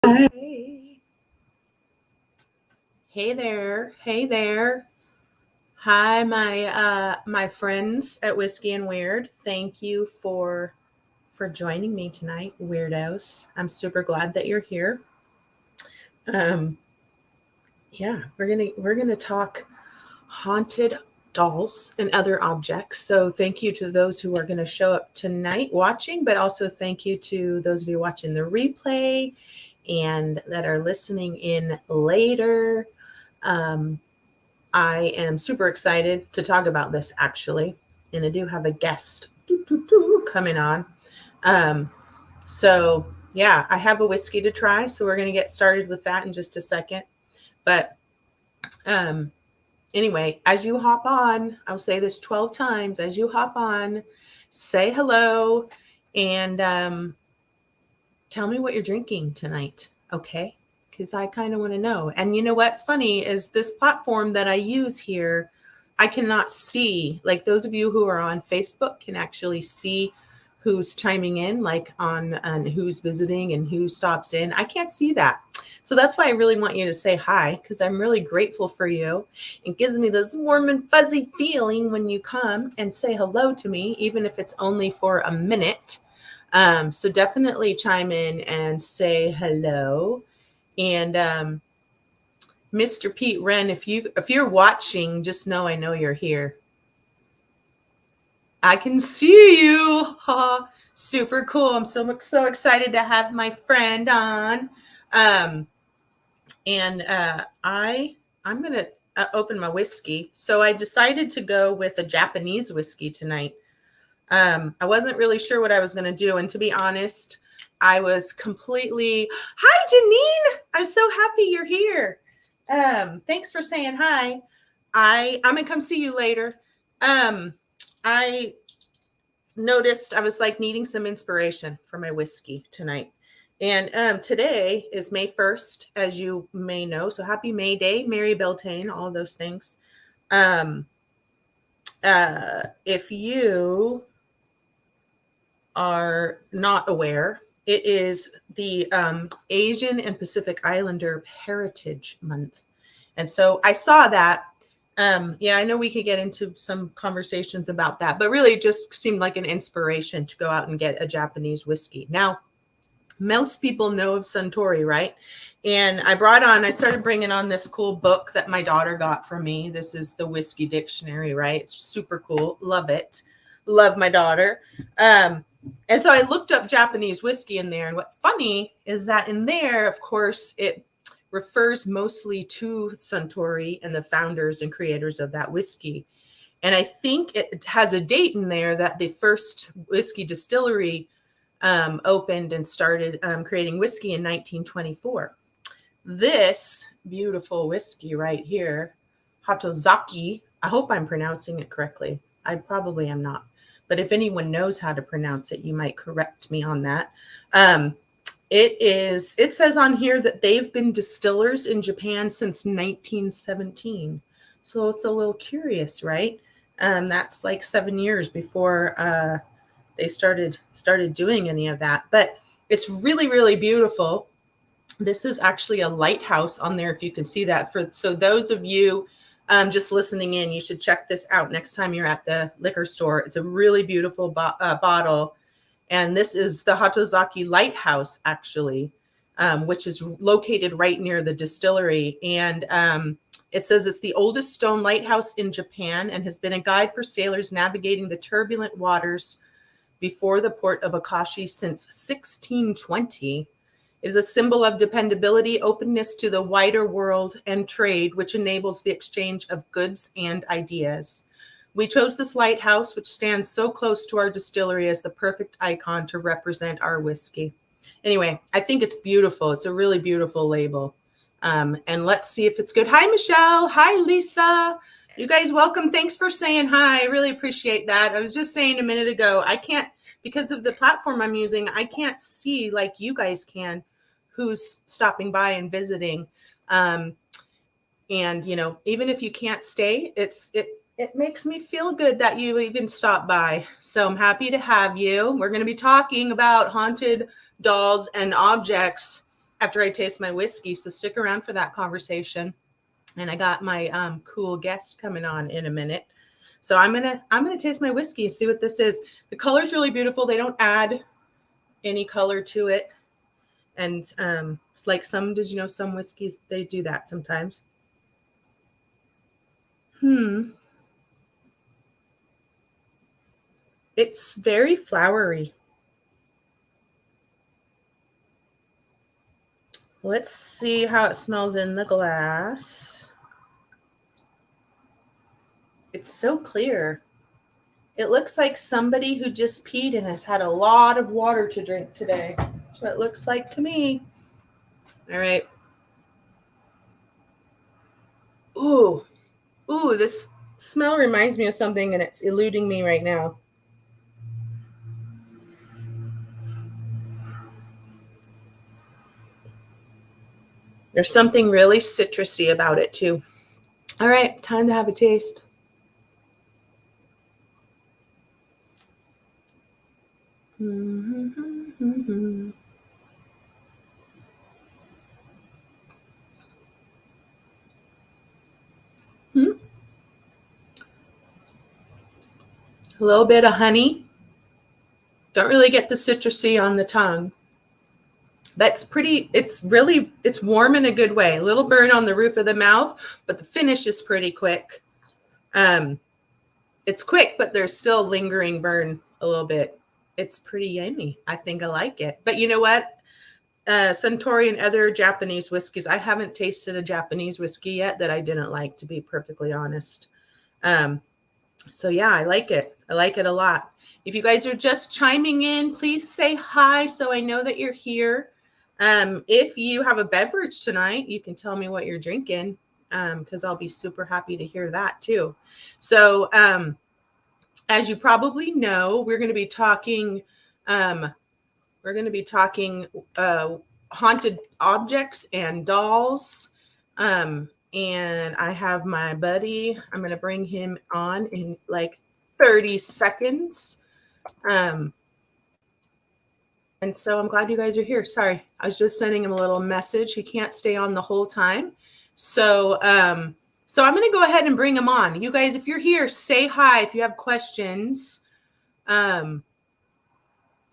Hi. Hey there. Hey there. Hi, my friends at Whiskey and Weird. Thank you for joining me tonight, weirdos. I'm super glad that you're here. Um, yeah, we're gonna talk haunted dolls and other objects. So thank you to those who are going to show up tonight watching, but also thank you to those of you watching the replay and that are listening in later. Um, I am super excited to talk about this actually, and I do have a guest coming on. Um, so yeah, I have a whiskey to try, so we're going to get started with that in just a second. But um, anyway, as you hop on, I'll say this 12 times. As you hop on, say hello and tell me what you're drinking tonight, okay? Because I kind of want to know. And you know what's funny is this platform that I use here, I cannot see. Like those of you who are on Facebook can actually see who's chiming in, like on who's visiting and who stops in. I can't see that. So that's why I really want you to say hi, because I'm really grateful for you. It gives me this warm and fuzzy feeling when you come and say hello to me, even if it's only for a minute. So definitely chime in and say hello. And Mr. Pete Wren, if you're watching, just know I know you're here. I can see you. Super cool. I'm so excited to have my friend on. Um, and I'm gonna open my whiskey. So I decided to go with a Japanese whiskey tonight. I wasn't really sure what I was going to do. And to be honest, I was completely, hi, Janine. I'm so happy you're here. Thanks for saying hi. I'm going to come see you later. I noticed I was like needing some inspiration for my whiskey tonight. And today is May 1st, as you may know. So happy May Day, Mary Beltane, all of those things. If you are not aware, it is the Asian and Pacific Islander Heritage Month. And so I saw that. Yeah, I know we could get into some conversations about that, but really it just seemed like an inspiration to go out and get a Japanese whiskey. Now, most people know of Suntory, right? And I started bringing on this cool book that my daughter got for me. This is the Whiskey Dictionary, right? It's super cool. Love it. Love my daughter. And so I looked up Japanese whiskey in there. And what's funny is that in there, of course, it refers mostly to Suntory and the founders and creators of that whiskey. And I think it has a date in there that the first whiskey distillery opened and started creating whiskey in 1924. This beautiful whiskey right here, Hatozaki, I hope I'm pronouncing it correctly. I probably am not. But if anyone knows how to pronounce it, you might correct me on that. It says on here that they've been distillers in Japan since 1917. So it's a little curious, right? That's like 7 years before they started doing any of that. But it's really, really beautiful. This is actually a lighthouse on there, if you can see that. So those of you just listening in, you should check this out next time you're at the liquor store. It's a really beautiful bottle. And this is the Hatozaki Lighthouse, actually, which is located right near the distillery. And it says it's the oldest stone lighthouse in Japan and has been a guide for sailors navigating the turbulent waters before the port of Akashi since 1620. It is a symbol of dependability, openness to the wider world, and trade, which enables the exchange of goods and ideas. We chose this lighthouse, which stands so close to our distillery, as the perfect icon to represent our whiskey. Anyway, I think it's beautiful. It's a really beautiful label. And let's see if it's good. Hi, Michelle. Hi, Lisa. You guys, welcome. Thanks for saying hi. I really appreciate that. I was just saying a minute ago, I can't, because of the platform I'm using, I can't see like you guys can who's stopping by and visiting. And, you know, even if you can't stay, it makes me feel good that you even stopped by. So I'm happy to have you. We're going to be talking about haunted dolls and objects after I taste my whiskey. So stick around for that conversation. And I got my cool guest coming on in a minute. So I'm gonna taste my whiskey and see what this is. The color's really beautiful. They don't add any color to it. And it's like did you know some whiskeys, they do that sometimes. It's very flowery. Let's see how it smells in the glass. It's so clear. It looks like somebody who just peed and has had a lot of water to drink today. That's what it looks like to me. All right. Ooh, this smell reminds me of something and it's eluding me right now. There's something really citrusy about it too. All right, time to have a taste. A little bit of honey. Don't really get the citrusy on the tongue. That's pretty, it's warm in a good way. A little burn on the roof of the mouth, but the finish is pretty quick. It's quick, but there's still lingering burn a little bit. It's pretty yummy. I think I like it. But you know what? Suntory and other Japanese whiskeys, I haven't tasted a Japanese whiskey yet that I didn't like, to be perfectly honest. So yeah, I like it. I like it a lot. If you guys are just chiming in, please say hi so I know that you're here. If you have a beverage tonight, you can tell me what you're drinking, because I'll be super happy to hear that too. So as you probably know, we're going to be talking haunted objects and dolls. And I have my buddy. I'm going to bring him on in like 30 seconds. And so I'm glad you guys are here. Sorry, I was just sending him a little message. He can't stay on the whole time. So I'm going to go ahead and bring him on. You guys, if you're here, say hi if you have questions.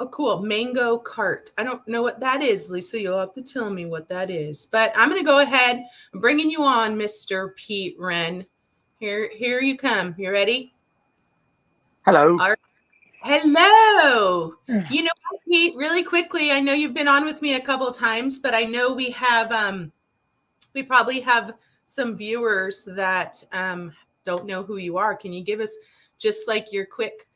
Oh, cool. Mango cart. I don't know what that is, Lisa. You'll have to tell me what that is. But I'm going to go ahead. I'm bringing you on, Mr. Pete Wren. Here you come. You ready? Hello. All right. Hello. You know, Pete, really quickly, I know you've been on with me a couple of times, but I know we probably have some viewers that don't know who you are. Can you give us just like your quick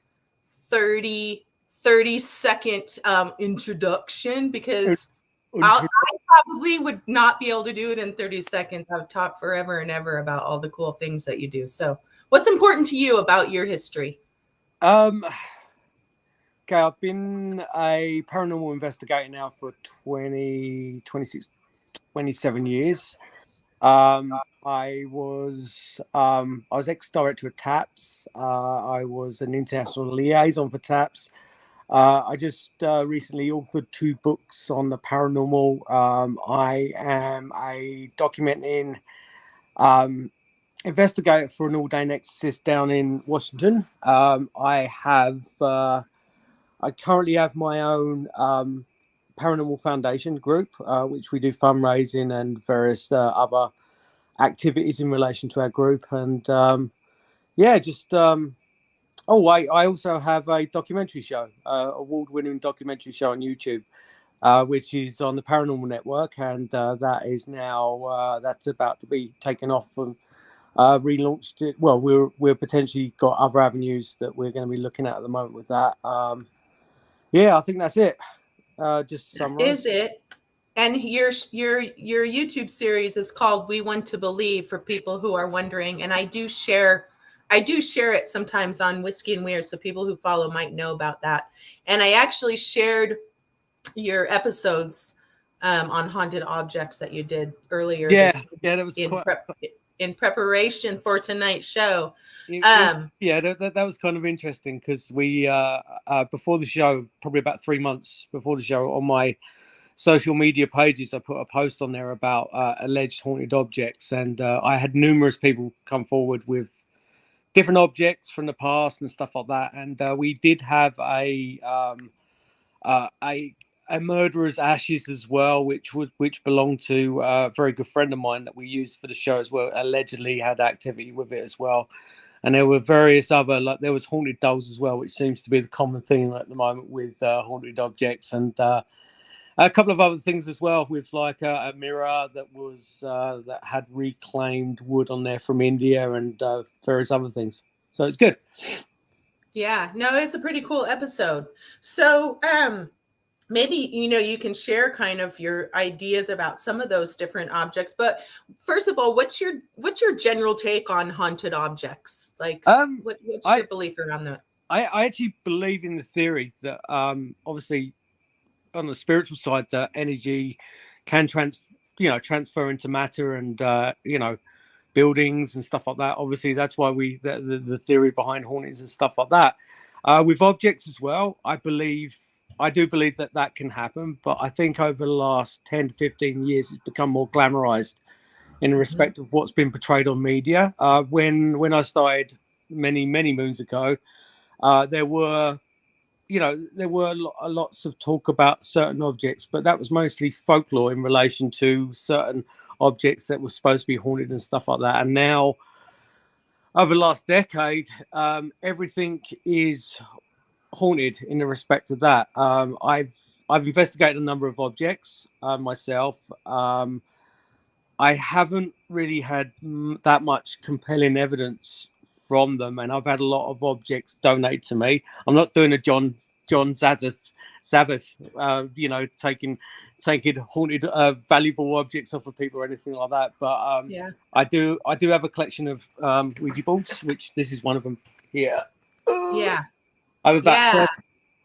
30-second introduction? Because I probably would not be able to do it in 30 seconds. I would talk forever and ever about all the cool things that you do. So what's important to you about your history? Okay, I've been a paranormal investigator now for 27 years. I was ex-director of TAPS. I was an international liaison for TAPS. I just recently authored 2 books on the paranormal. I am a documenting investigator for an ordained exorcist down in Washington. I currently have my own paranormal foundation group, which we do fundraising and various other activities in relation to our group. And I also have a documentary show, award-winning documentary show on YouTube, which is on the Paranormal Network, and that is now that's about to be taken off and relaunched. Well, we're potentially got other avenues that we're going to be looking at the moment with that. I think that's it. Just to summarize. Is it? And your YouTube series is called We Want to Believe, for people who are wondering. And I do share it sometimes on Whiskey and Weird, so people who follow might know about that. And I actually shared your episodes on haunted objects that you did earlier. That was in preparation for tonight's show. That was kind of interesting, because we before the show, probably about 3 months before the show, on my social media pages, I put a post on there about alleged haunted objects, and I had numerous people come forward with different objects from the past and stuff like that. And we did have uh, a a murderer's ashes as well, which belonged to a very good friend of mine that we used for the show as well. Allegedly had activity with it as well, and there were various other, like there was haunted dolls as well, which seems to be the common thing at the moment with haunted objects, and a couple of other things as well, with like a mirror that had reclaimed wood on there from India, and various other things. So it's good. Yeah, no, it's a pretty cool episode. So, maybe you can share kind of your ideas about some of those different objects. But first of all, what's your general take on haunted objects? Like, what's your belief around that? I actually believe in the theory that obviously on the spiritual side that energy can transfer into matter, and buildings and stuff like that. Obviously, that's why the theory behind hauntings and stuff like that. With objects as well, I do believe that can happen, but I think over the last 10 to 15 years, it's become more glamorized in respect of what's been portrayed on media. When I started many moons ago, there were lots of talk about certain objects, but that was mostly folklore in relation to certain objects that were supposed to be haunted and stuff like that. And now, over the last decade, everything is haunted in the respect of that. I've investigated a number of objects myself. I haven't really had that much compelling evidence from them, and I've had a lot of objects donated to me. I'm not doing a John Zabbath, taking haunted valuable objects off of people or anything like that. But Yeah. I do have a collection of Ouija boards, which this is one of them here. Yeah. I have about Yeah.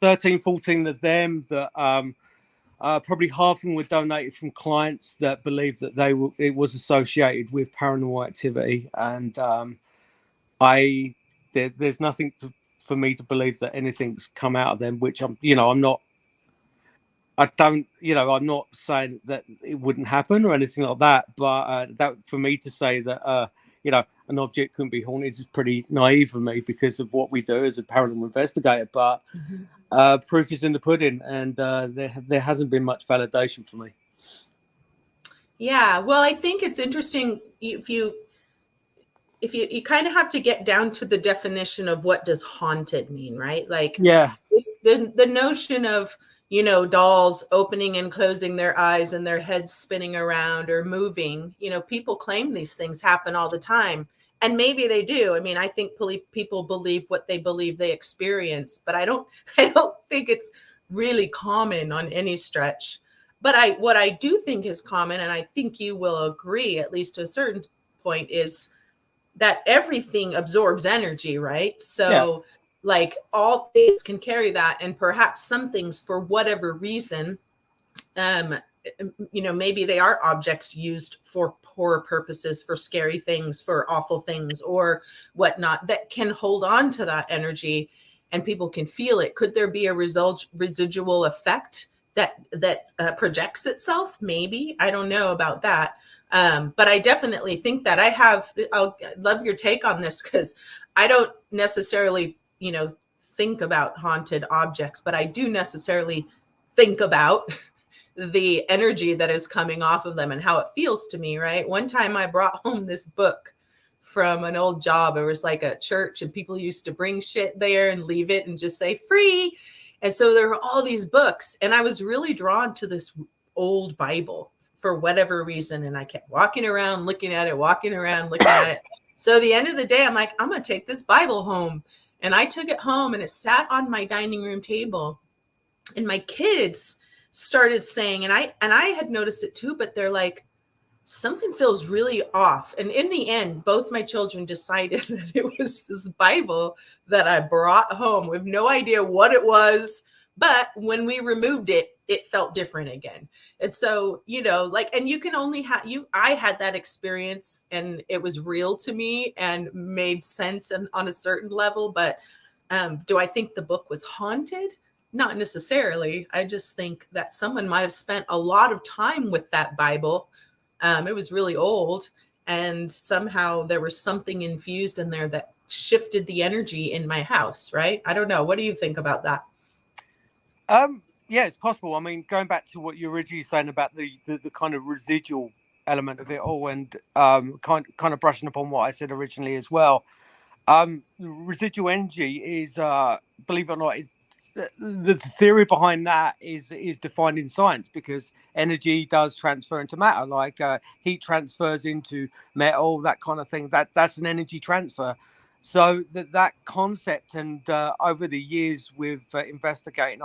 13, 14 of them that probably half of them were donated from clients that believed that it was associated with paranormal activity, and there's nothing for me to believe that anything's come out of them, which I'm not saying that it wouldn't happen or anything like that, but that for me to say that an object couldn't be haunted is pretty naive of me because of what we do as a paranormal investigator. But proof is in the pudding, and there hasn't been much validation for me. Yeah. Well, I think it's interesting if you kind of have to get down to the definition of what does haunted mean, right? Like, Yeah, the notion of dolls opening and closing their eyes and their heads spinning around or moving. People claim these things happen all the time, and maybe they do. I mean, I think people believe what they believe they experience, but I don't think it's really common on any stretch. But what I do think is common, and I think you will agree, at least to a certain point, is that everything absorbs energy, right? So like all things can carry that, and perhaps some things, for whatever reason, maybe they are objects used for poor purposes, for scary things, for awful things or whatnot, that can hold on to that energy and people can feel it. Could there be a residual effect that projects itself? Maybe. I don't know about that. But I definitely think that I'll love your take on this, because I don't necessarily, think about haunted objects, but I do necessarily think about the energy that is coming off of them and how it feels to me, right? One time I brought home this book from an old job. It was like a church, and people used to bring shit there and leave it and just say free. And so there were all these books, and I was really drawn to this old Bible for whatever reason. And I kept walking around, looking at it. So at the end of the day, I'm like, I'm going to take this Bible home. And I took it home, and it sat on my dining room table, and my kids started saying, and I had noticed it too, but they're like, something feels really off. And in the end, both my children decided that it was this Bible that I brought home with no idea what it was. But when we removed it, it felt different again. And so, and you can only I had that experience, and it was real to me and made sense and on a certain level. But do I think the book was haunted? not necessarily. I just think that someone might have spent a lot of time with that Bible. It was really old, and somehow there was something infused in there that shifted the energy in my house, right? I don't know. What do you think about that? Yeah, it's possible. I mean, going back to what you were originally saying about the kind of residual element of it all, and kind of brushing upon what I said originally as well. Residual energy is, believe it or not, is the theory behind that is defined in science, because energy does transfer into matter, like heat transfers into metal, that kind of thing. That's an energy transfer. So that concept, and over the years with investigating,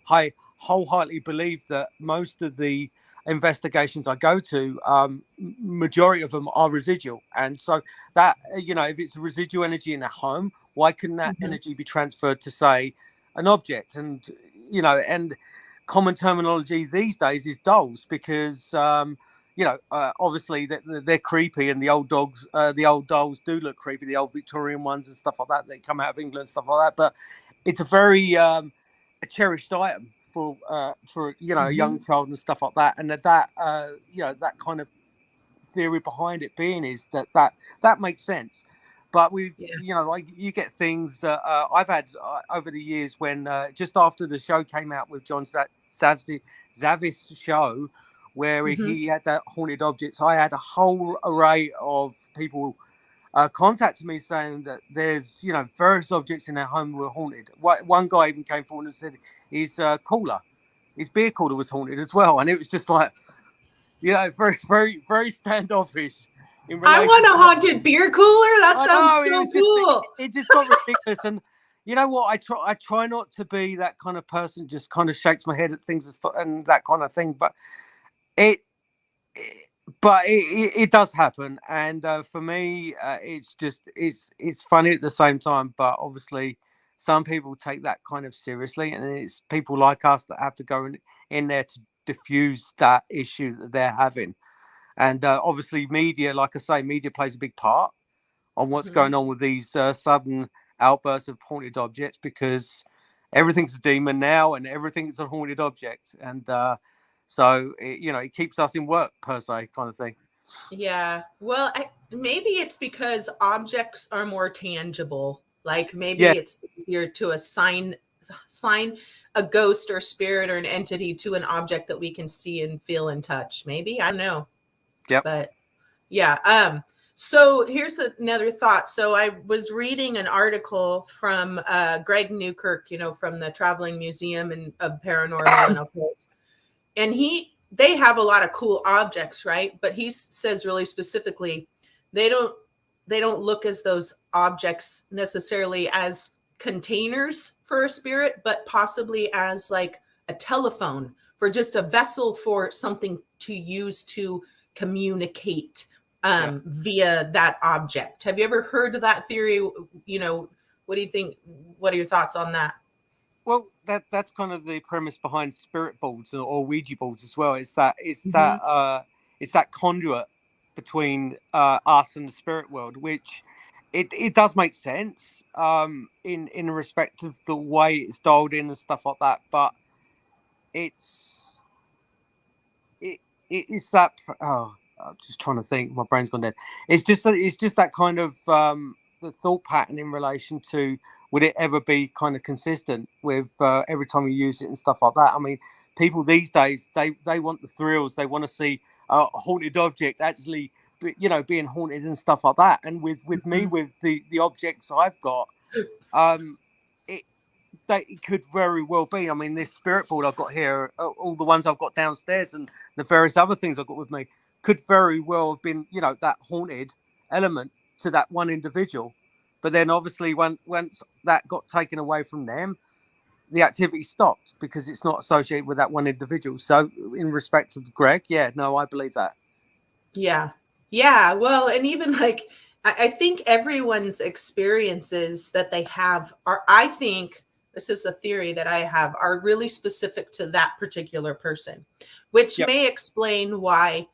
I wholeheartedly believe that most of the investigations I go to, majority of them are residual, and so that, if it's residual energy in a home, why couldn't that Mhm. energy be transferred to, say, an object? And and common terminology these days is dolls, because obviously they're creepy, and the old dolls do look creepy, the old Victorian ones and stuff like that. They come out of England and stuff like that, but it's a very a cherished item for a young Mhm. child and stuff like that, and that kind of theory behind it being is that makes sense. But we've Yeah. like, you get things that I've had over the years, when just after the show came out with John Zavis show, where Mhm. he had that haunted objects, I had a whole array of people contacted me saying that there's various objects in their home were haunted. One guy even came forward and said his his beer cooler was haunted as well, and it was just like, very, very, very standoffish in I relation want a to what haunted beer cooler. That I sounds know. It so was just cool. it just got ridiculous, and you know what? I try not to be that kind of person, just kind of shakes my head at things and that kind of thing, but it, it it does happen, and for me, it's just it's funny at the same time, but obviously some people take that kind of seriously, and it's people like us that have to go in there to diffuse that issue that they're having. And obviously, media, like I say, media plays a big part on what's Mhm. going on with these sudden outbursts of haunted objects, because everything's a demon now, and everything's a haunted object, and so it keeps us in work, per se, kind of thing. Yeah. Well, maybe it's because objects are more tangible. Like Yeah. maybe it's easier to assign a ghost or spirit or an entity to an object that we can see and feel and touch. Maybe, I don't know. Yep. But yeah. So here's another thought. So I was reading an article from Greg Newkirk, from the Traveling Museum of Paranormal and Occult, and they have a lot of cool objects, right? But he says really specifically, they don't they don't look as those objects necessarily as containers for a spirit, but possibly as like a telephone, for just a vessel for something to use to communicate Yeah. via that object. Have you ever heard of that theory? What do you think? What are your thoughts on that? Well, that's kind of the premise behind spirit boards or Ouija boards as well. Mm-hmm. It's that conduit between us and the spirit world, which it does make sense in respect of the way it's dialed in and stuff like that. But it's it it's that, oh, I'm just trying to think. My brain's gone dead. It's just that kind of the thought pattern in relation to, would it ever be kind of consistent with every time you use it and stuff like that. I mean, people these days, they want the thrills. They want to see a haunted object actually being haunted and stuff like that. And with me, Mm-hmm. with the objects I've got, um it that it could very well be. I mean, this spirit board I've got here, all the ones I've got downstairs, and the various other things I've got with me, could very well have been, that haunted element to that one individual. But then, obviously, once that got taken away from them, the activity stopped, because it's not associated with that one individual. So, in respect to Greg, yeah, no, I believe that. Yeah. Yeah. Well, and even like, I think everyone's experiences that they have I think this is the theory that I have, are really specific to that particular person, which Yep. may explain why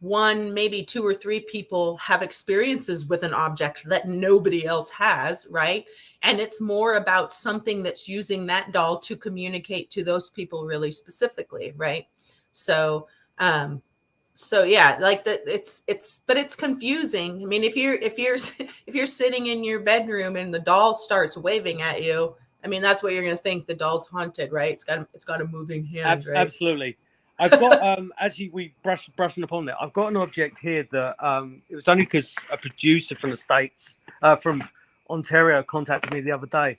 one, maybe two or three people have experiences with an object that nobody else has, right? And it's more about something that's using that doll to communicate to those people really specifically, right? So, so yeah, like that, but it's confusing. I mean, if you're if you're sitting in your bedroom and the doll starts waving at you, I mean, that's what you're going to think. The doll's haunted, right? It's got a moving hand, right? Absolutely. I've got actually we brushing upon that. I've got an object here that it was only because a producer from the States from Ontario contacted me the other day.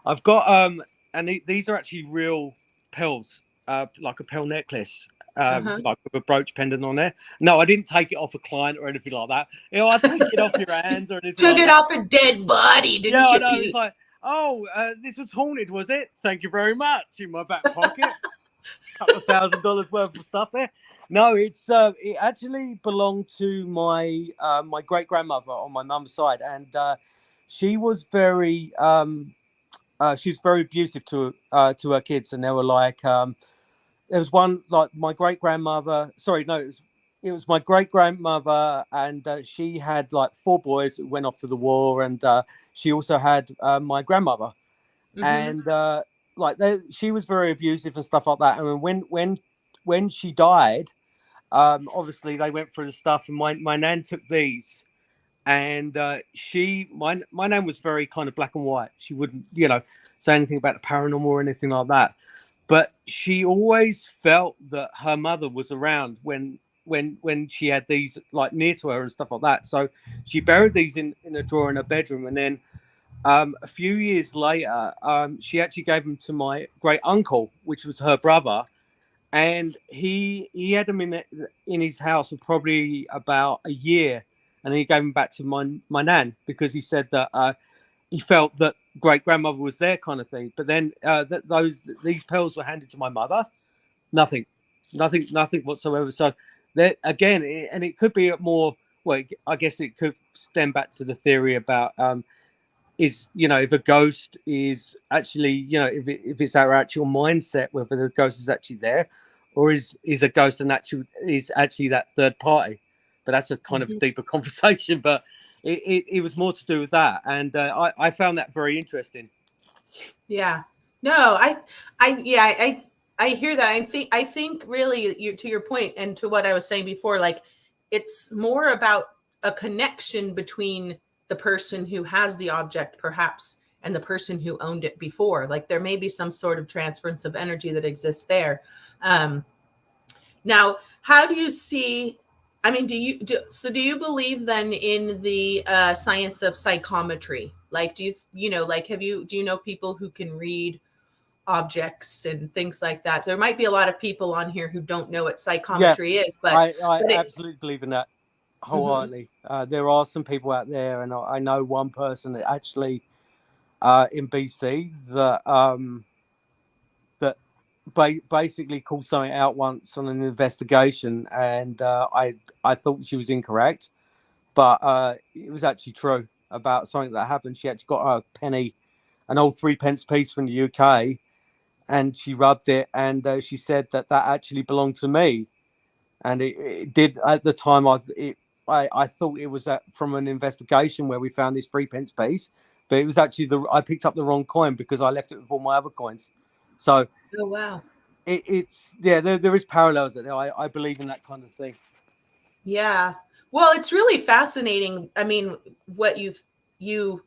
I've got and these are actually real pearls, like a pearl necklace, like with a brooch pendant on there. No, I didn't take it off a client or anything like that. You know, I take it off your hands or anything. Took like it that. off a dead body, didn't yeah, you? I know. It's like, oh, this was haunted, was it? Thank you very much. In my back pocket. Couple of $1,000 worth of stuff there. No, it's it actually belonged to my my great grandmother on my mum's side, and she was very abusive to her kids, and they were like there was one like my great grandmother. Sorry, no, it was my great grandmother, and she had like 4 boys who went off to the war, and she also had my grandmother, and like she was very abusive and stuff like that. And when she died, obviously they went through the stuff, and my nan took these, and my nan was very kind of black and white. She wouldn't say anything about the paranormal or anything like that, but she always felt that her mother was around when she had these like near to her and stuff like that. So she buried these in a drawer in her bedroom, and then a few years later, she actually gave them to my great uncle, which was her brother, and he had them in his house for probably about a year, and he gave them back to my nan because he said that he felt that great grandmother was there, kind of thing. But then these pearls were handed to my mother, nothing whatsoever. So there again, and it could be more. Well, I guess it could stem back to the theory about. Is if a ghost is actually if it's our actual mindset, whether the ghost is actually there, or is a ghost and actually that third party. But that's a kind of deeper conversation. But it was more to do with that, and I found that very interesting. Yeah. No, I hear that. I think really to your point and to what I was saying before, like it's more about a connection between the person who has the object perhaps and the person who owned it before. Like there may be some sort of transference of energy that exists there. Now, how do you see, I mean, do you believe then in the science of psychometry? Like, do you know people who can read objects and things like that? There might be a lot of people on here who don't know what psychometry is, but I absolutely believe in that wholeheartedly. There are some people out there, and I know one person that actually in BC that basically called something out once on an investigation, and I thought she was incorrect, but it was actually true about something that happened. She actually got an old 3-pence piece from the UK, and she rubbed it, and she said that actually belonged to me, and it did at the time. I thought it was from an investigation where we found this 3-pence piece, but it was actually I picked up the wrong coin because I left it with all my other coins. So, oh wow, it's there is parallels there. I believe in that kind of thing. Yeah, well, it's really fascinating. I mean, what you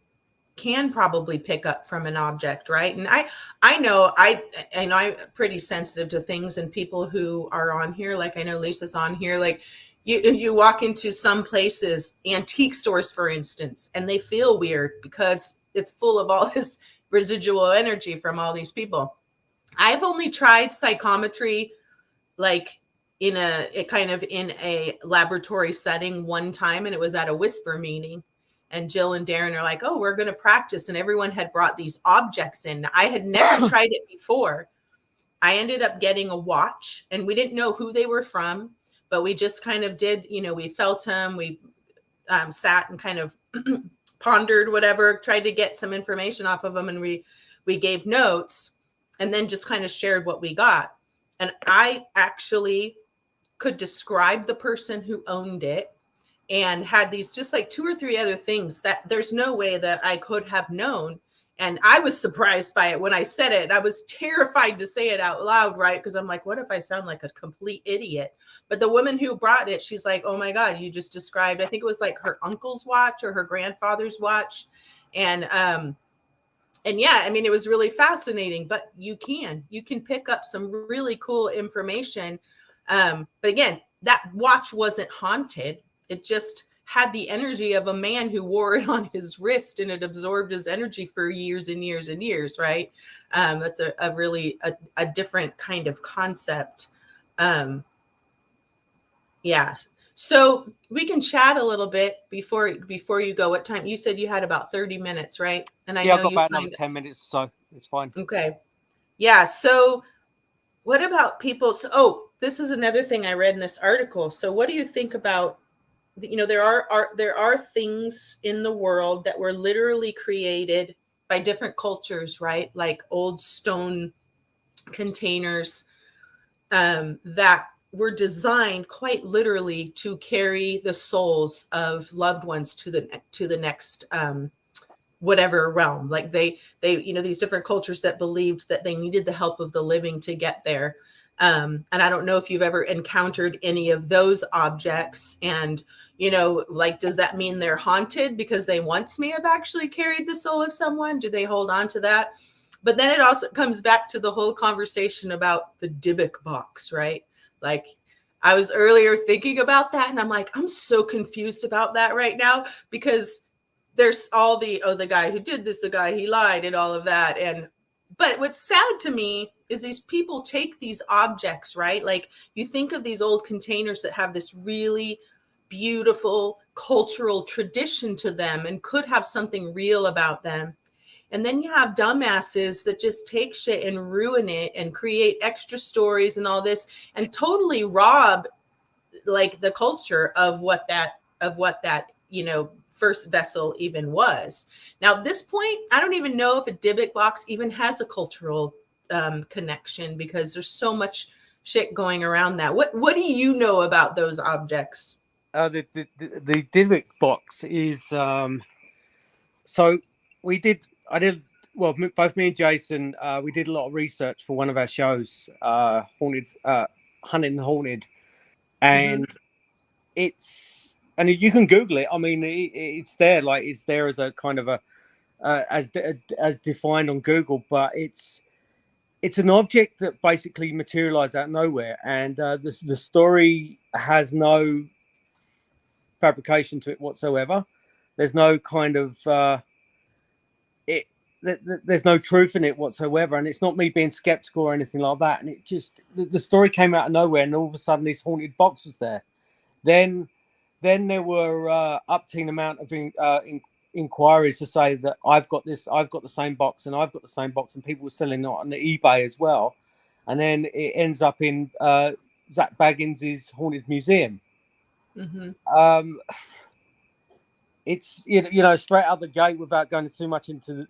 can probably pick up from an object, right? And I know I'm pretty sensitive to things, and people who are on here, like I know Lisa's on here, like you walk into some places, antique stores for instance, and they feel weird because it's full of all this residual energy from all these people. I've only tried psychometry like in a laboratory setting one time, and it was at a whisper meeting. And Jill and Darren are like, oh, we're going to practice. And everyone had brought these objects in. I had never tried it before. I ended up getting a watch, and we didn't know who they were from, but we just kind of did, we felt them. We sat and kind of pondered whatever, tried to get some information off of them. And we gave notes and then just kind of shared what we got. And I actually could describe the person who owned it, and had these just like 2 or 3 other things that there's no way that I could have known. And I was surprised by it when I said it. I was terrified to say it out loud, right? Because I'm like, what if I sound like a complete idiot? But the woman who brought it, she's like, oh my God, you just described, I think it was like her uncle's watch or her grandfather's watch. And yeah, I mean, it was really fascinating, but you can pick up some really cool information. But again, that watch wasn't haunted. It just had the energy of a man who wore it on his wrist, and it absorbed his energy for years and years and years. Right. That's a really a different kind of concept. Yeah. So we can chat a little bit before you go. What time? You said you had about 30 minutes, right? And I Yeah, know I've got you about another signed. 10 minutes, so it's fine. Okay. Yeah. So what about people's, this is another thing I read in this article. So what do you think about, there are things in the world that were literally created by different cultures, right? Like old stone containers that were designed quite literally to carry the souls of loved ones to the next whatever realm. Like they these different cultures that believed that they needed the help of the living to get there. And I don't know if you've ever encountered any of those objects. And like, does that mean they're haunted because they once may have actually carried the soul of someone? Do they hold on to that? But then it also comes back to the whole conversation about the Dybbuk box, right? Like, I was earlier thinking about that, and I'm like, I'm so confused about that right now, because there's all the guy who did this, the guy he lied, and all of that. But what's sad to me is these people take these objects, right? Like, you think of these old containers that have this really beautiful cultural tradition to them and could have something real about them. And then you have dumbasses that just take shit and ruin it and create extra stories and all this, and totally rob like the culture of what that first vessel even was. Now at this point, I don't even know if a Dybbuk box even has a cultural connection, because there's so much shit going around that. What do you know about those objects? The Dybbuk box is so both me and Jason, we did a lot of research for one of our shows, Haunted, Hunted and Haunted, and and you can Google it. I mean, it's there, like it's there as a kind of a as defined on Google, but it's an object that basically materialized out of nowhere, and the story has no fabrication to it whatsoever. There's no kind of there's no truth in it whatsoever, and it's not me being skeptical or anything like that. And it just the story came out of nowhere, and all of a sudden this haunted box was there. Then there were upteen amount of inquiries to say that I've got the same box, and I've got the same box, and people were selling it on eBay as well. And then it ends up in Zach Baggins's Haunted Museum. It's straight out the gate, without going too much into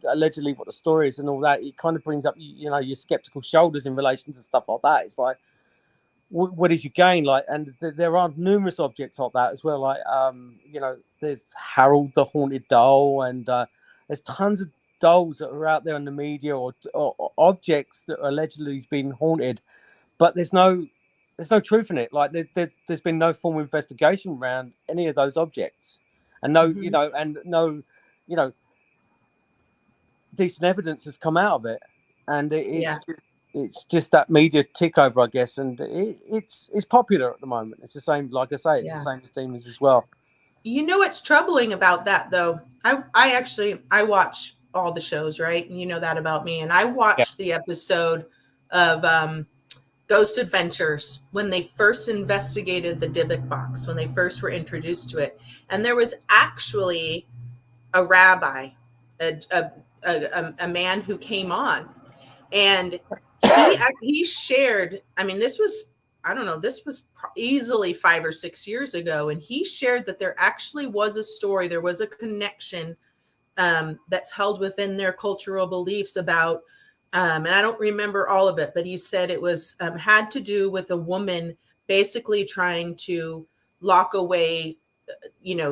allegedly what the story is and all that. It kind of brings up your skeptical shoulders in relation to stuff like that. It's like, what is your gain? Like, and there are numerous objects like that as well. Like, there's Harold the Haunted Doll, and there's tons of dolls that are out there in the media, or objects that are allegedly been haunted, but there's no truth in it. Like, there's been no formal investigation around any of those objects, and no decent evidence has come out of it, and it's just that media tick over, I guess, and it's popular at the moment. It's the same, like I say, it's the same as demons as well. You know what's troubling about that, though? I watch all the shows, right? And you know that about me. And I watched the episode of Ghost Adventures when they first investigated the Dybbuk box, when they first were introduced to it. And there was actually a rabbi, a man who came on, and he shared, I mean, this was easily 5 or 6 years ago. And he shared that there actually was a story, there was a connection that's held within their cultural beliefs about, and I don't remember all of it, but he said it was had to do with a woman basically trying to lock away,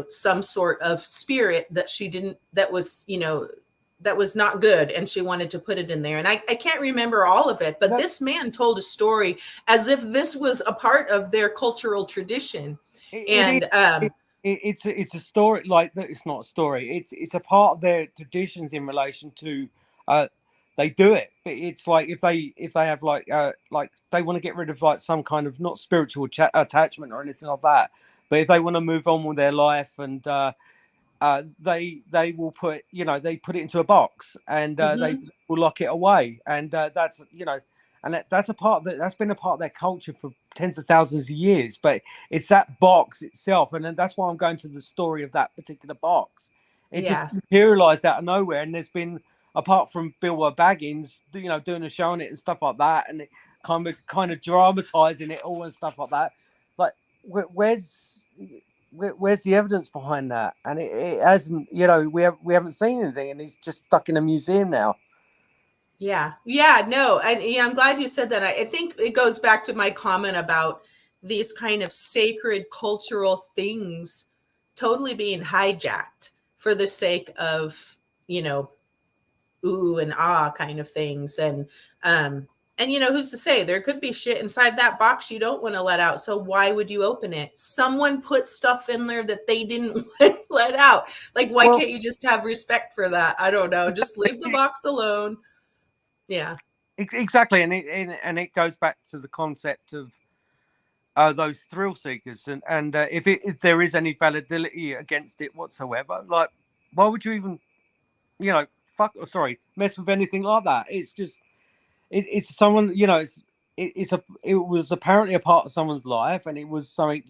some sort of spirit that was not good, and she wanted to put it in there. And I can't remember all of it, but this man told a story as if this was a part of their cultural tradition. It's a story, like that. It's not a story. It's a part of their traditions in relation to. They do it, but it's like if they have like they want to get rid of like some kind of not spiritual attachment or anything like that, but if they want to move on with their life, and they will put they put it into a box, and they will lock it away, and that's and that's a part that's been a part of their culture for tens of thousands of years. But it's that box itself, and then that's why I'm going to the story of that particular box. It just materialized out of nowhere, and there's been, apart from Bilbo Baggins, doing a show on it and stuff like that, and it kind of dramatizing it all and stuff like that. Like, where's the evidence behind that? And it hasn't, we haven't seen anything, and he's just stuck in a museum now. No, I'm glad you said that. I think it goes back to my comment about these kind of sacred cultural things totally being hijacked for the sake of, ooh and ah kind of things. And who's to say there could be shit inside that box you don't want to let out. So why would you open it? Someone put stuff in there that they didn't let out. Like, why can't you just have respect for that? I don't know. Just leave the box alone. Yeah, exactly. And it goes back to the concept of those thrill seekers, and if there is any validity against it whatsoever, like, why would you even mess with anything like that? It's just it's someone, it was apparently a part of someone's life, and it was something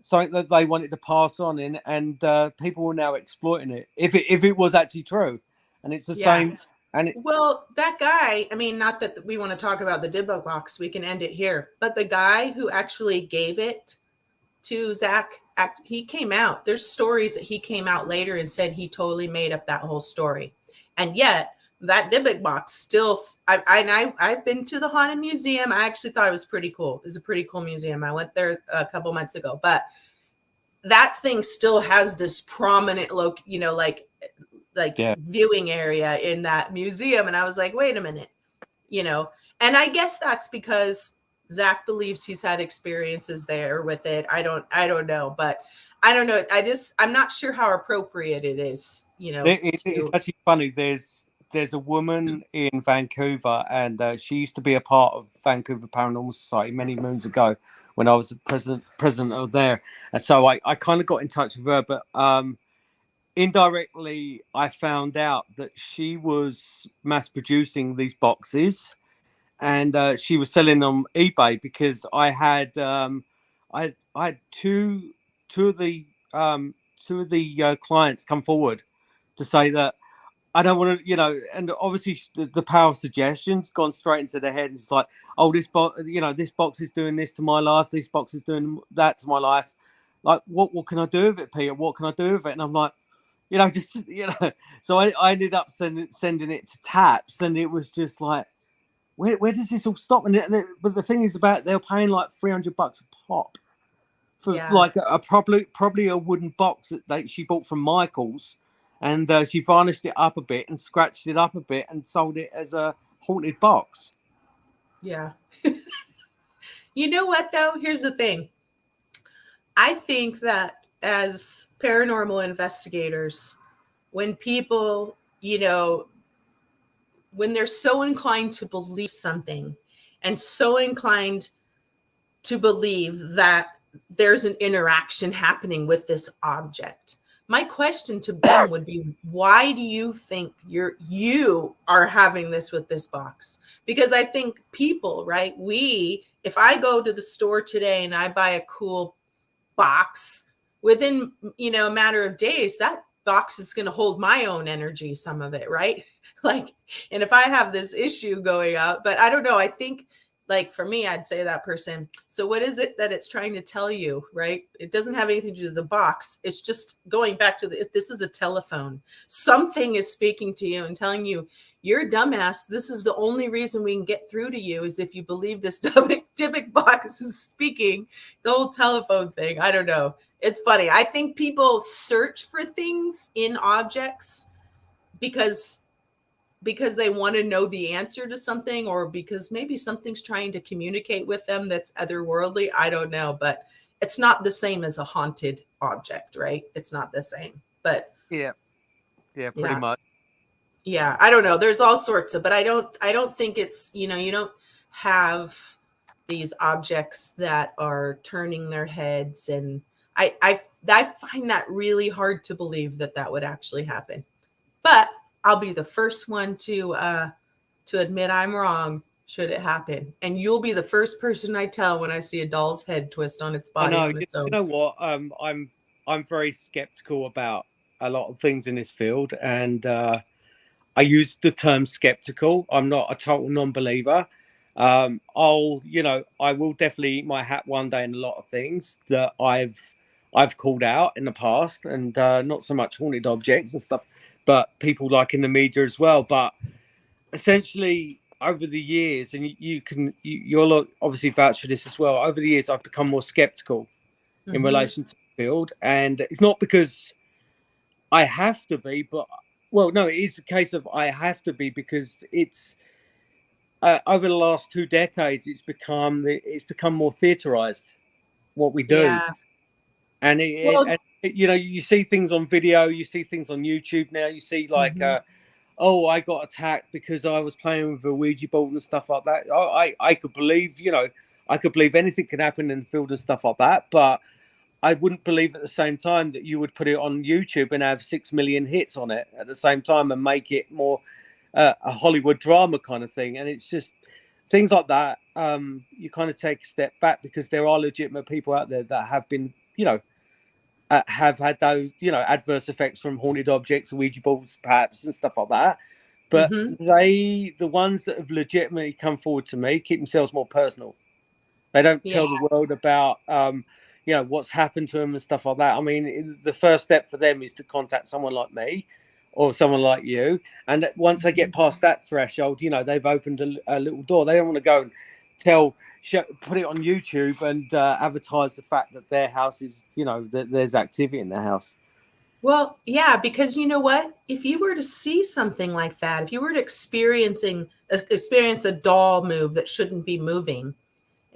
something that they wanted to pass on in, and people were now exploiting it if it was actually true. And it's the same. And well, that guy, I mean, not that we want to talk about the Dibbo box, we can end it here, but the guy who actually gave it to Zach, he came out. There's stories that he came out later and said he totally made up that whole story. And yet that Dybbuk box still, I've been to the Haunted Museum. I actually thought it was pretty cool. It was a pretty cool museum. I went there a couple months ago, but that thing still has this prominent viewing area in that museum. And I was like, wait a minute, and I guess that's because Zach believes he's had experiences there with it. I don't know, but I don't know. I'm not sure how appropriate it is, It's actually funny. There's a woman in Vancouver, and she used to be a part of Vancouver Paranormal Society many moons ago when I was president of there. And so I kind of got in touch with her, but indirectly, I found out that she was mass producing these boxes, and she was selling them on eBay, because I had two of the clients come forward to say that I don't want to, and obviously the power of suggestion's gone straight into their head. It's like, oh, this box is doing this to my life. This box is doing that to my life. Like, what can I do with it, Peter? What can I do with it? And I'm like, so I ended up sending it to Taps, and it was just like, where does this all stop? But the thing is about, they're paying like $300 a pop for like a probably a wooden box that she bought from Michael's, and she varnished it up a bit and scratched it up a bit and sold it as a haunted box. Yeah. You know what though? Here's the thing. I think that as paranormal investigators, when people, when they're so inclined to believe something, and so inclined to believe that there's an interaction happening with this object, my question to them would be, why do you think you are having this with this box? Because I think people, right? If I go to the store today and I buy a cool box, within, a matter of days, that box is going to hold my own energy, some of it, right? Like, and if I have this issue going out, but I don't know, I think like for me, I'd say to that person, so what is it that it's trying to tell you, right? It doesn't have anything to do with the box. It's just going back to this is a telephone. Something is speaking to you and telling you, you're a dumbass. This is the only reason we can get through to you is if you believe this Dybbuk box is speaking. The whole telephone thing. I don't know. It's funny. I think people search for things in objects because they want to know the answer to something, or because maybe something's trying to communicate with them that's otherworldly. I don't know, but it's not the same as a haunted object, right? It's not the same. But yeah, pretty much. Yeah, I don't know. There's all sorts of, but I don't think it's, you don't have these objects that are turning their heads, and I find that really hard to believe that would actually happen. But I'll be the first one to admit I'm wrong should it happen, and you'll be the first person I tell when I see a doll's head twist on its body on its own. You know what? I'm very skeptical about a lot of things in this field, and I use the term skeptical. I'm not a total non-believer. I will definitely eat my hat one day in a lot of things that I've called out in the past, and not so much haunted objects and stuff, but people like in the media as well. But essentially, over the years, and you'll obviously vouch for this as well. Over the years, I've become more skeptical in relation to the field, and it's not because I have to be, but no, it is a case of I have to be because it's over the last 2 decades, it's become more theaterized what we do, and you see things on video, you see things on YouTube now. You see like, I got attacked because I was playing with a Ouija board and stuff like that. I could believe, I could believe anything can happen in the field and stuff like that, but I wouldn't believe at the same time that you would put it on YouTube and have 6 million hits on it at the same time and make it more a Hollywood drama kind of thing. And it's just things like that. You kind of take a step back because there are legitimate people out there that have been, have had those, adverse effects from haunted objects, Ouija boards, perhaps, and stuff like that. But the ones that have legitimately come forward to me, keep themselves more personal. They don't tell the world about, what's happened to them and stuff like that. I mean, the first step for them is to contact someone like me or someone like you. And once they get past that threshold, they've opened a little door. They don't want to go and put it on YouTube and advertise the fact that their house is, that there's activity in their house. Well, yeah, because you know what? If you were to see something like that, if you were to experience a doll move that shouldn't be moving,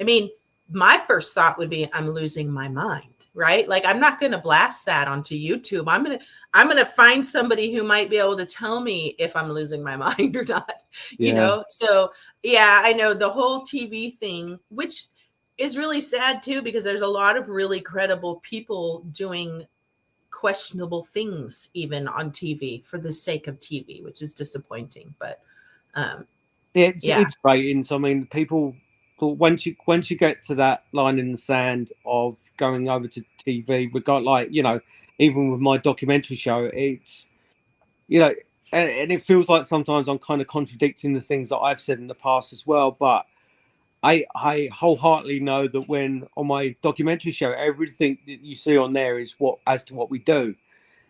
I mean, my first thought would be, I'm losing my mind, right? Like, I'm not going to blast that onto YouTube. I'm going to find somebody who might be able to tell me if I'm losing my mind or not, you know? So yeah, I know the whole TV thing, which is really sad too, because there's a lot of really credible people doing questionable things even on TV for the sake of TV, which is disappointing. But it's ratings. I mean, people, once you get to that line in the sand of going over to TV, we got like, even with my documentary show, it's, and it feels like sometimes I'm kind of contradicting the things that I've said in the past as well. But I wholeheartedly know that when on my documentary show, everything that you see on there is as to what we do.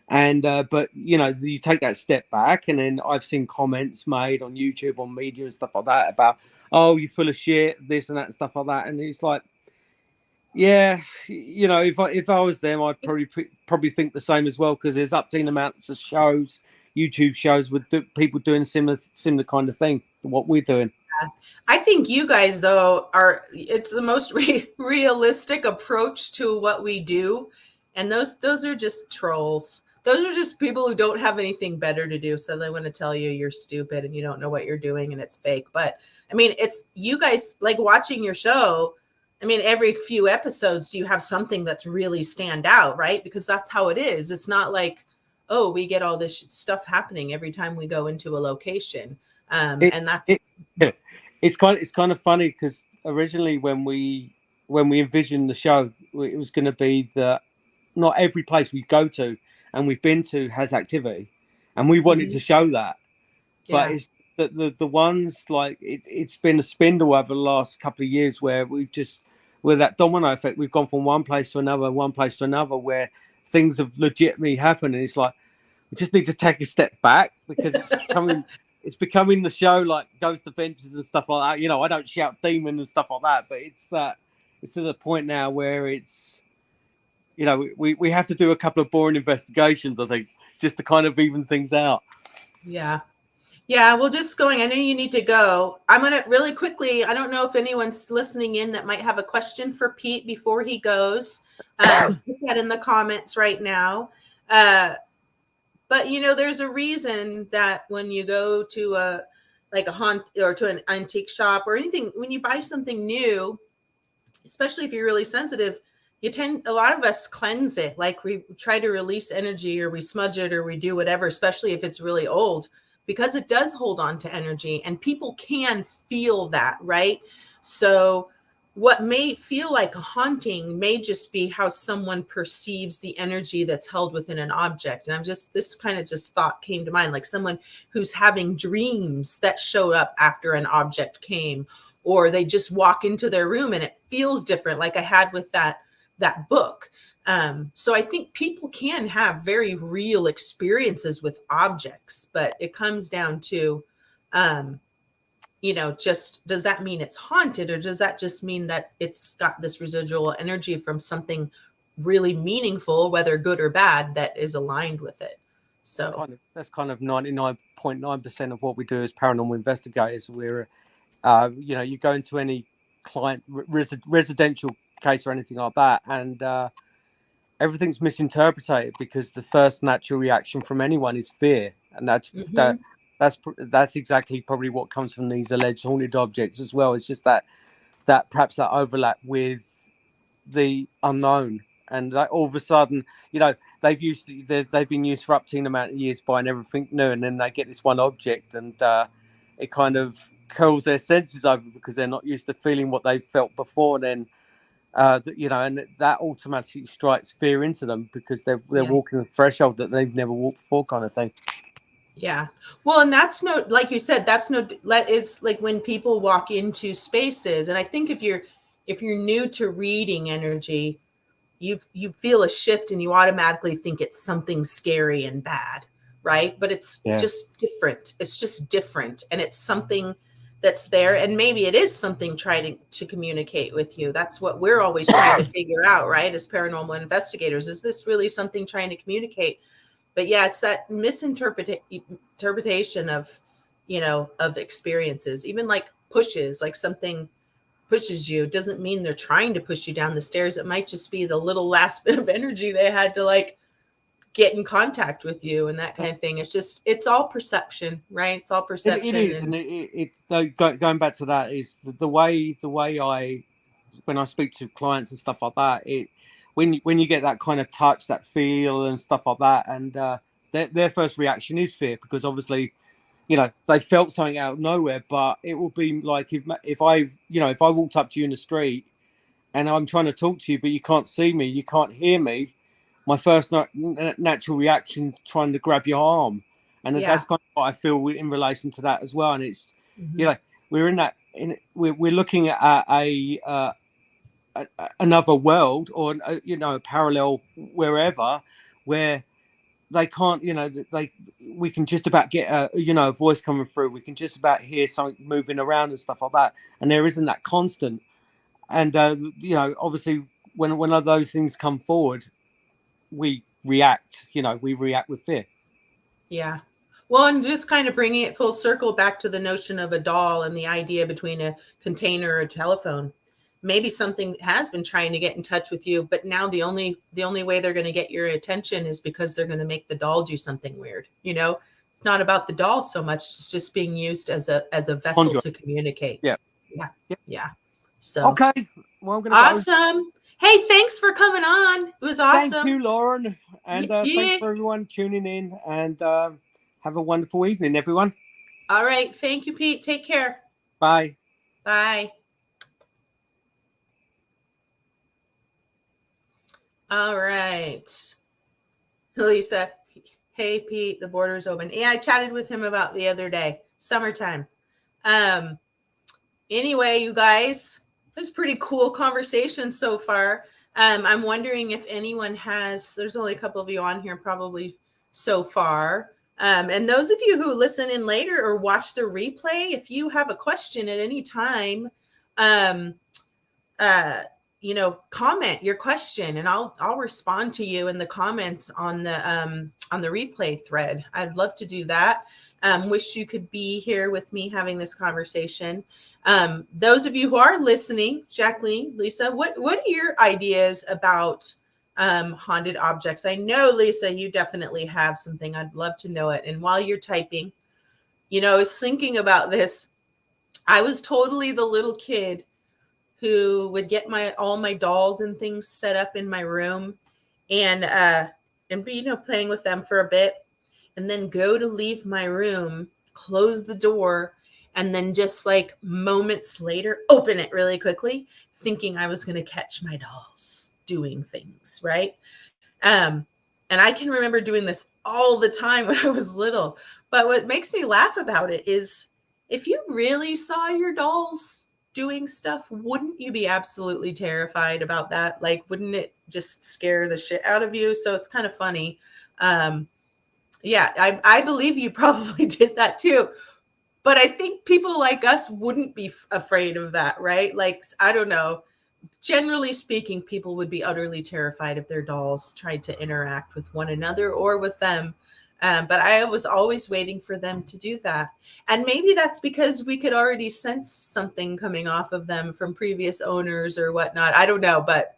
And but you take that step back, and then I've seen comments made on YouTube, on media and stuff like that about, oh, you're full of shit, this and that and stuff like that. And it's like, yeah, if I was them, I'd probably think the same as well, because there's upteen amounts of shows, YouTube shows with people doing similar kind of thing to what we're doing. I think you guys, though, it's the most realistic approach to what we do. And those are just trolls. Those are just people who don't have anything better to do. So they want to tell you you're stupid and you don't know what you're doing and it's fake. But I mean, it's you guys like watching your show. I mean, every few episodes, do you have something that's really stand out, right? Because that's how it is. It's not like, oh, we get all this stuff happening every time we go into a location. It's kind of funny because originally when we envisioned the show, it was going to be that not every place we go to and we've been to has activity, and we wanted to show that. But the ones like it's been a spindle over the last couple of years where with that domino effect, we've gone from one place to another, where things have legitimately happened, and it's like we just need to take a step back because it's becoming the show like Ghost Adventures and stuff like that. You know, I don't shout demon and stuff like that, but it's to the point now where it's, you know, we have to do a couple of boring investigations, I think, just to kind of even things out. Yeah. Yeah, well, just going, I know you need to go. I'm going to really quickly, I don't know if anyone's listening in that might have a question for Pete before he goes. Put that in the comments right now. But, you know, there's a reason that when you go to a haunt or to an antique shop or anything, when you buy something new, especially if you're really sensitive, a lot of us cleanse it. Like we try to release energy, or we smudge it, or we do whatever, especially if it's really old, because it does hold on to energy and people can feel that, right? So what may feel like a haunting may just be how someone perceives the energy that's held within an object. And this kind of just thought came to mind, like someone who's having dreams that show up after an object came, or they just walk into their room and it feels different, like I had with that book. So I think people can have very real experiences with objects, but it comes down to, you know, just does that mean it's haunted, or does that just mean that it's got this residual energy from something really meaningful, whether good or bad, that is aligned with it? So that's kind of 99.9% of what we do as paranormal investigators. We're, you know, you go into any client residential case or anything like that, and everything's misinterpreted because the first natural reaction from anyone is fear, and that's exactly probably what comes from these alleged haunted objects as well. It's just that perhaps that overlap with the unknown, and that all of a sudden, you know, they've been used for up to an amount of years buying everything new, and then they get this one object, and it kind of curls their senses over because they're not used to feeling what they've felt before. Then you know, and that automatically strikes fear into them because they're walking a threshold that they've never walked before, kind of thing. Yeah. Well, and that's like you said, that is like when people walk into spaces. And I think if you're new to reading energy, you feel a shift and you automatically think it's something scary and bad, right? But it's just different. It's just different. And it's something that's there. And maybe it is something trying to communicate with you. That's what we're always trying to figure out, right? As paranormal investigators, is this really something trying to communicate? But yeah, it's that misinterpretation of, you know, of experiences, even like pushes, like something pushes you doesn't mean they're trying to push you down the stairs. It might just be the little last bit of energy they had to like get in contact with you and that kind of thing. It's all perception, right? It's all perception. It is. And going back to that is the way when I speak to clients and stuff like that, when you get that kind of touch, that feel and stuff like that, and their first reaction is fear, because obviously, you know, they felt something out of nowhere. But it will be like if I walked up to you in the street and I'm trying to talk to you, but you can't see me, you can't hear me, my first natural reaction is trying to grab your arm, and that's kind of what I feel in relation to that as well. And it's you know, we're looking at another world, or you know, a parallel wherever, where they can't, you know, we can just about get a voice coming through, we can just about hear something moving around and stuff like that, and there isn't that constant. And you know, obviously when one of those things come forward, we react with fear. Yeah. Well, and just kind of bringing it full circle back to the notion of a doll and the idea between a container or a telephone. Maybe something has been trying to get in touch with you, but now the only way they're going to get your attention is because they're going to make the doll do something weird. You know, it's not about the doll so much; it's just being used as a vessel to communicate. Yeah. So okay, well, I'm gonna awesome. Hey, thanks for coming on. It was awesome. Thank you, Lauren, and thanks for everyone tuning in. And have a wonderful evening, everyone. All right, thank you, Pete. Take care. Bye. Bye. All right. Lisa, hey, Pete, the border's open. Yeah, I chatted with him about the other day. Summertime. Um, anyway, you guys, it's pretty cool conversation so far. I'm wondering if anyone has, there's only a couple of you on here probably so far. And those of you who listen in later or watch the replay, if you have a question at any time, um, comment your question and I'll respond to you in the comments on the replay thread. I'd love to do that. Wish you could be here with me having this conversation. Those of you who are listening, Jacqueline, Lisa, what are your ideas about haunted objects? I know, Lisa, you definitely have something. I'd love to know it. And while you're typing, I was thinking about this. I was totally the little kid who would get all my dolls and things set up in my room and be, playing with them for a bit and then go to leave my room, close the door, and then just like moments later, open it really quickly, thinking I was going to catch my dolls doing things, right? And I can remember doing this all the time when I was little. But what makes me laugh about it is if you really saw your dolls doing stuff, wouldn't you be absolutely terrified about that? Like, wouldn't it just scare the shit out of you? So it's kind of funny. Yeah, I believe you probably did that too. But I think people like us wouldn't be afraid of that, right? Like, I don't know. Generally speaking, people would be utterly terrified if their dolls tried to interact with one another or with them. But I was always waiting for them to do that. And maybe that's because we could already sense something coming off of them from previous owners or whatnot. I don't know, but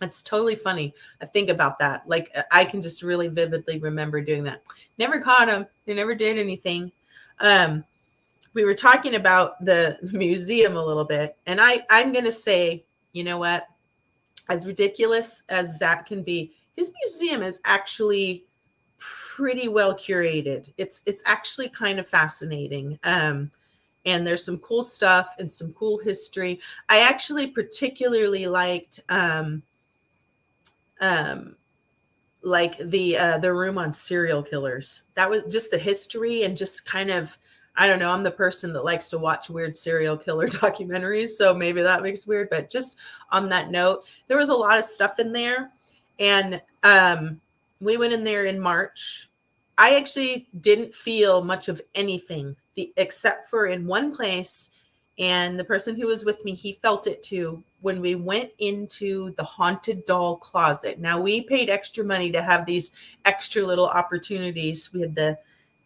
it's totally funny. I think about that. Like, I can just really vividly remember doing that. Never caught them. They never did anything. We were talking about the museum a little bit. And I'm going to say, you know what? As ridiculous as Zach can be, his museum is actually pretty well curated. It's actually kind of fascinating. And there's some cool stuff and some cool history. I actually particularly liked like the room on serial killers. That was just the history and just kind of, I don't know, I'm the person that likes to watch weird serial killer documentaries, so maybe that makes weird. But just on that note, there was a lot of stuff in there. And we went in there in March. I actually didn't feel much of anything except for in one place. And the person who was with me, he felt it too. When we went into the haunted doll closet. Now, we paid extra money to have these extra little opportunities. We had the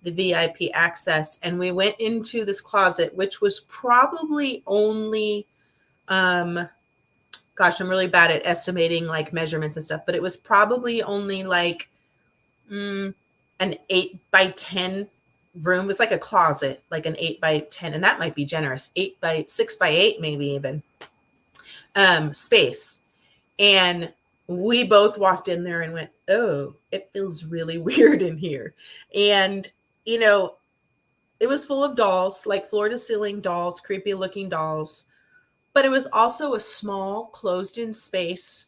VIP access, and we went into this closet, which was probably only, gosh, I'm really bad at estimating like measurements and stuff, but it was probably only like an 8x10 room. It was like a closet, like an 8x10, and that might be generous. 6x8, maybe even space. And we both walked in there and went, oh, it feels really weird in here. And it was full of dolls, like floor to ceiling dolls, creepy looking dolls. But it was also a small closed in space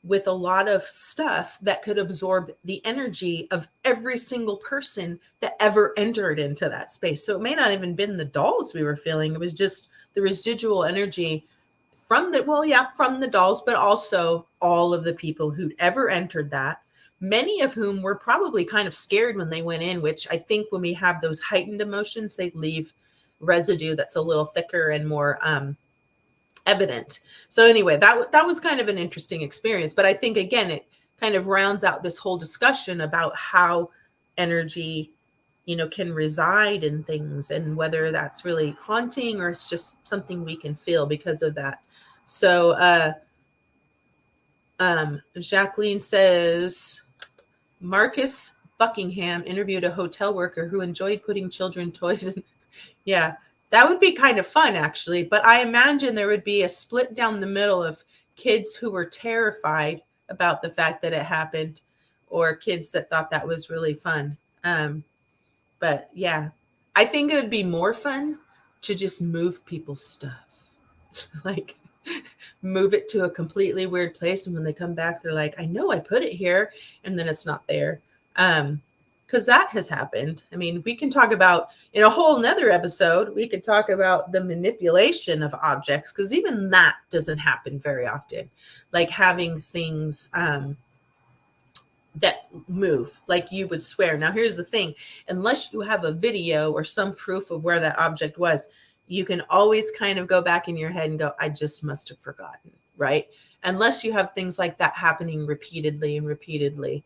with a lot of stuff that could absorb the energy of every single person that ever entered into that space. So it may not even been the dolls we were feeling. It was just the residual energy from the dolls, but also all of the people who'd ever entered that. Many of whom were probably kind of scared when they went in, which I think when we have those heightened emotions, they leave residue that's a little thicker and more evident. So anyway, that was kind of an interesting experience. But I think, again, it kind of rounds out this whole discussion about how energy, can reside in things and whether that's really haunting or it's just something we can feel because of that. So Jacqueline says, Marcus Buckingham interviewed a hotel worker who enjoyed putting children toys in. Yeah, that would be kind of fun, actually. But I imagine there would be a split down the middle of kids who were terrified about the fact that it happened or kids that thought that was really fun. But yeah, I think it would be more fun to just move people's stuff. Like, move it to a completely weird place, and when they come back, they're like, I know I put it here, and then it's not there. because that has happened. I mean, we can talk about in a whole nother episode, we could talk about the manipulation of objects, because even that doesn't happen very often. Like having things that move, like you would swear. Now, here's the thing, unless you have a video or some proof of where that object was, you can always kind of go back in your head and go, I just must have forgotten, right? Unless you have things like that happening repeatedly and repeatedly.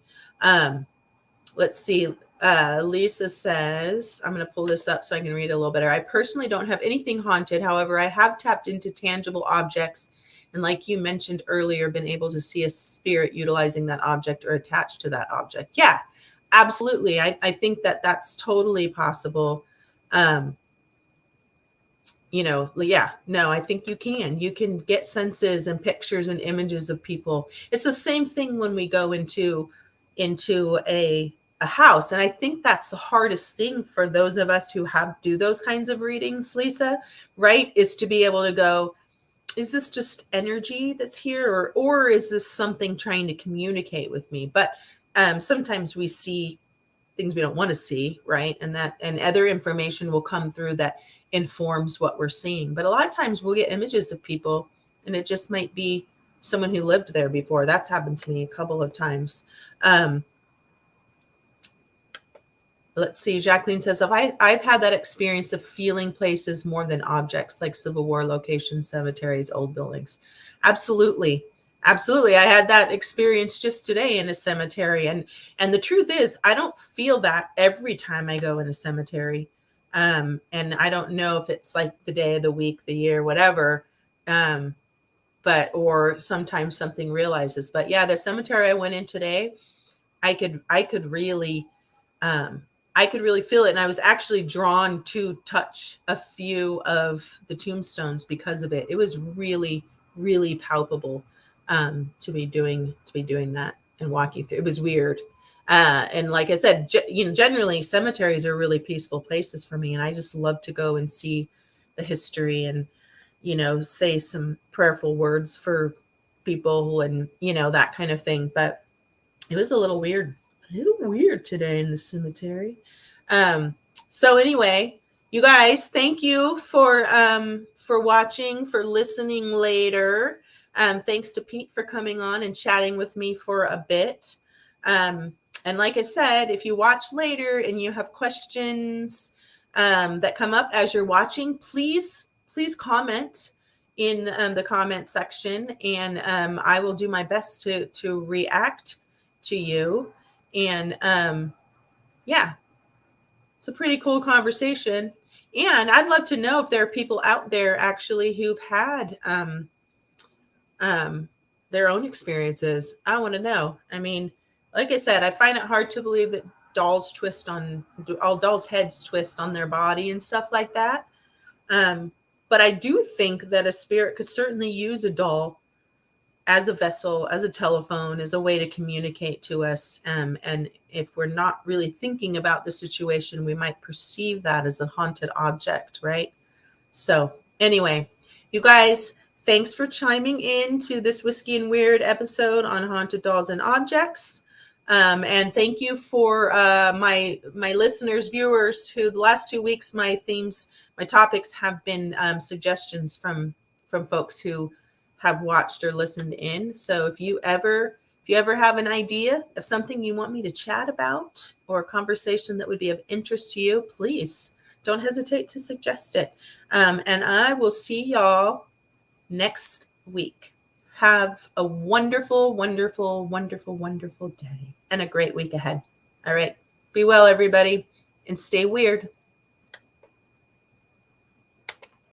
Let's see. Lisa says, I'm going to pull this up so I can read it a little better. I personally don't have anything haunted. However, I have tapped into tangible objects. And like you mentioned earlier, been able to see a spirit utilizing that object or attached to that object. Yeah, absolutely. I think that that's totally possible. Yeah, no, I think you can get senses and pictures and images of people. It's the same thing when we go into a house. And I think that's the hardest thing for those of us who do those kinds of readings, Lisa, right? Is to be able to go, is this just energy that's here, or is this something trying to communicate with me? But sometimes we see things we don't want to see, right? And other information will come through that informs what we're seeing. But a lot of times we'll get images of people and it just might be someone who lived there before. That's happened to me a couple of times. Let's see. Jacqueline says, I've had that experience of feeling places more than objects, like Civil War locations, cemeteries, old buildings. Absolutely. Absolutely. I had that experience just today in a cemetery. And the truth is, I don't feel that every time I go in a cemetery. And I don't know if it's like the day of the week, the year, whatever. Or sometimes something realizes. But yeah, the cemetery I went in today, I could really feel it. And I was actually drawn to touch a few of the tombstones because of it. It was really, really palpable to be doing that and walking through. It was weird. And like I said, generally cemeteries are really peaceful places for me. And I just love to go and see the history and, say some prayerful words for people and, that kind of thing. But it was a little weird today in the cemetery. So anyway, you guys, thank you for watching, for listening later. Thanks to Pete for coming on and chatting with me for a bit. And like I said, if you watch later and you have questions that come up as you're watching, please comment in the comment section, and I will do my best to react to you. And yeah, it's a pretty cool conversation. And I'd love to know if there are people out there actually who've had their own experiences. I want to know. I mean, like I said, I find it hard to believe that dolls heads twist on their body and stuff like that. But I do think that a spirit could certainly use a doll as a vessel, as a telephone, as a way to communicate to us. And if we're not really thinking about the situation, we might perceive that as a haunted object, right? So anyway, you guys, thanks for chiming in to this Whiskey and Weird episode on haunted dolls and objects. And thank you for my listeners, viewers, who the last 2 weeks, my topics have been suggestions from folks who have watched or listened in. So if you ever have an idea of something you want me to chat about or a conversation that would be of interest to you, please don't hesitate to suggest it. And I will see y'all next week. Have a wonderful, wonderful, wonderful, wonderful day and a great week ahead. All right. Be well, everybody, and stay weird.